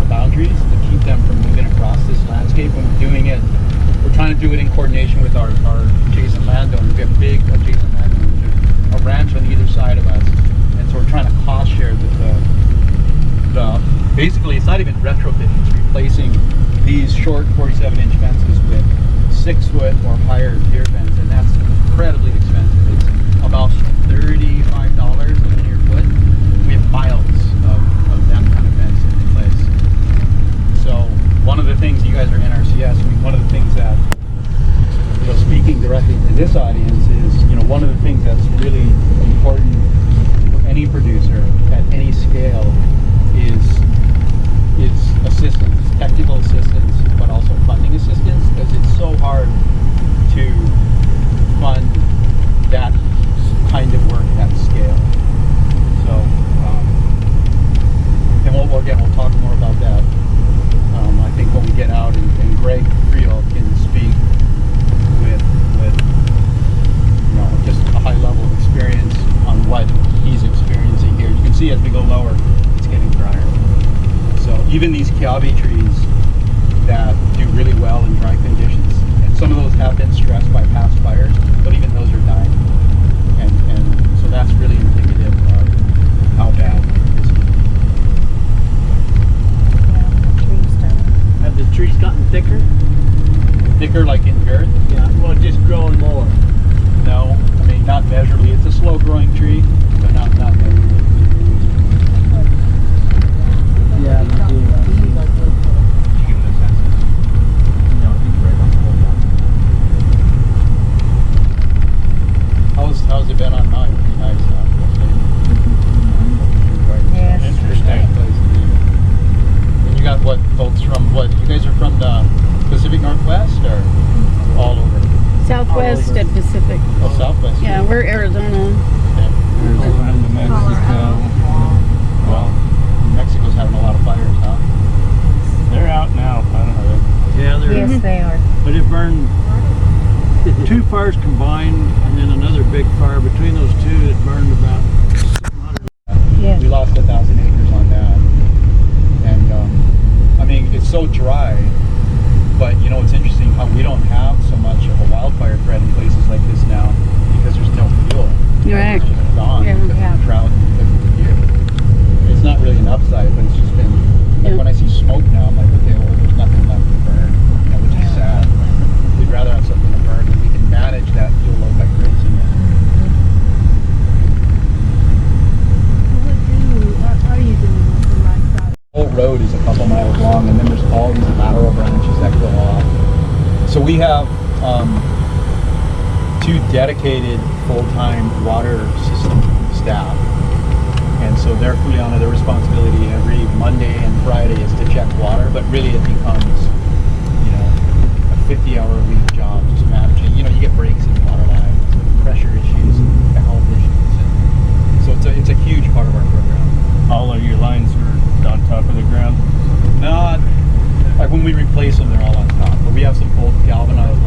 boundaries to keep them from moving across this landscape. When we're doing it, we're trying to do it in coordination with our adjacent landowners. We have big adjacent landowners. There's a ranch on either side of us, and so we're trying to cost share basically, it's not even retrofitting, it's replacing these short 47-inch fences with 6-foot or higher deer fence, and that's incredibly expensive. It's about $35 a linear foot. We have miles of that kind of fence in place. So one of the things, you guys are NRCS, I mean, one of the things that, you know, speaking directly to this audience is, you know, one of the things that's really important for any producer at any scale is assistance, technical assistance, but also funding assistance, because it's so hard to fund that kind of work at scale. So, and we'll talk more about that. I think when we get out, and Greg Creel can speak with you know, just a high level of experience on what he's experiencing here. You can see as we go lower, it's getting drier. So even these kiawe trees that do really well in dry conditions, and some of those have been stressed by past fires, but even those are dying. And so that's really indicative of how bad this is. Yeah, the trees done. Have the trees gotten thicker? Thicker like in girth? Yeah, well, just growing more. No, I mean not measurably. It's a slow growing tree, but not measurably. Yeah, How's it been on Maui? Pretty nice, huh? Yes. Interesting place to be. And you got what folks from what? You guys are from the Pacific Northwest or all over? Southwest and Pacific. Oh, Southwest. Yeah, we're Arizona. Okay. Arizona, New Mexico. Well, New Mexico's having a lot of fires, huh? They're out now. I don't know. Yeah, they're. Yes, they are. But it burned. 2 fires combined, and then another big fire. Between those two, it burned about 700. Yes. We lost 1,000 acres on that, and I mean it's so dry. But you know, it's interesting how we don't have so much of a wildfire threat in places like this now because there's no fuel. Right. It's just gone Yeah, because of the drought and because of the deer. It's not really an upside, but it's just been like when I see smoke now, I'm like, okay, well, there's nothing left to burn, you know, which is sad. We'd rather have something to burn, and we can manage that fuel load by grazing it. What are you doing with the livestock? The whole road is a couple miles long, and then there's all these lateral branches that go off. So we have 2 dedicated full-time water system staff, and so they're fully on their responsibility every Monday and Friday is to check water, but really it becomes, you know, a 50-hour-a-week job just managing. You know, you get breaks in water lines, pressure issues, and health issues, and so it's a huge part of our program. All of your lines are on top of the ground. Not like when we replace them, they're all on top, but we have some old galvanized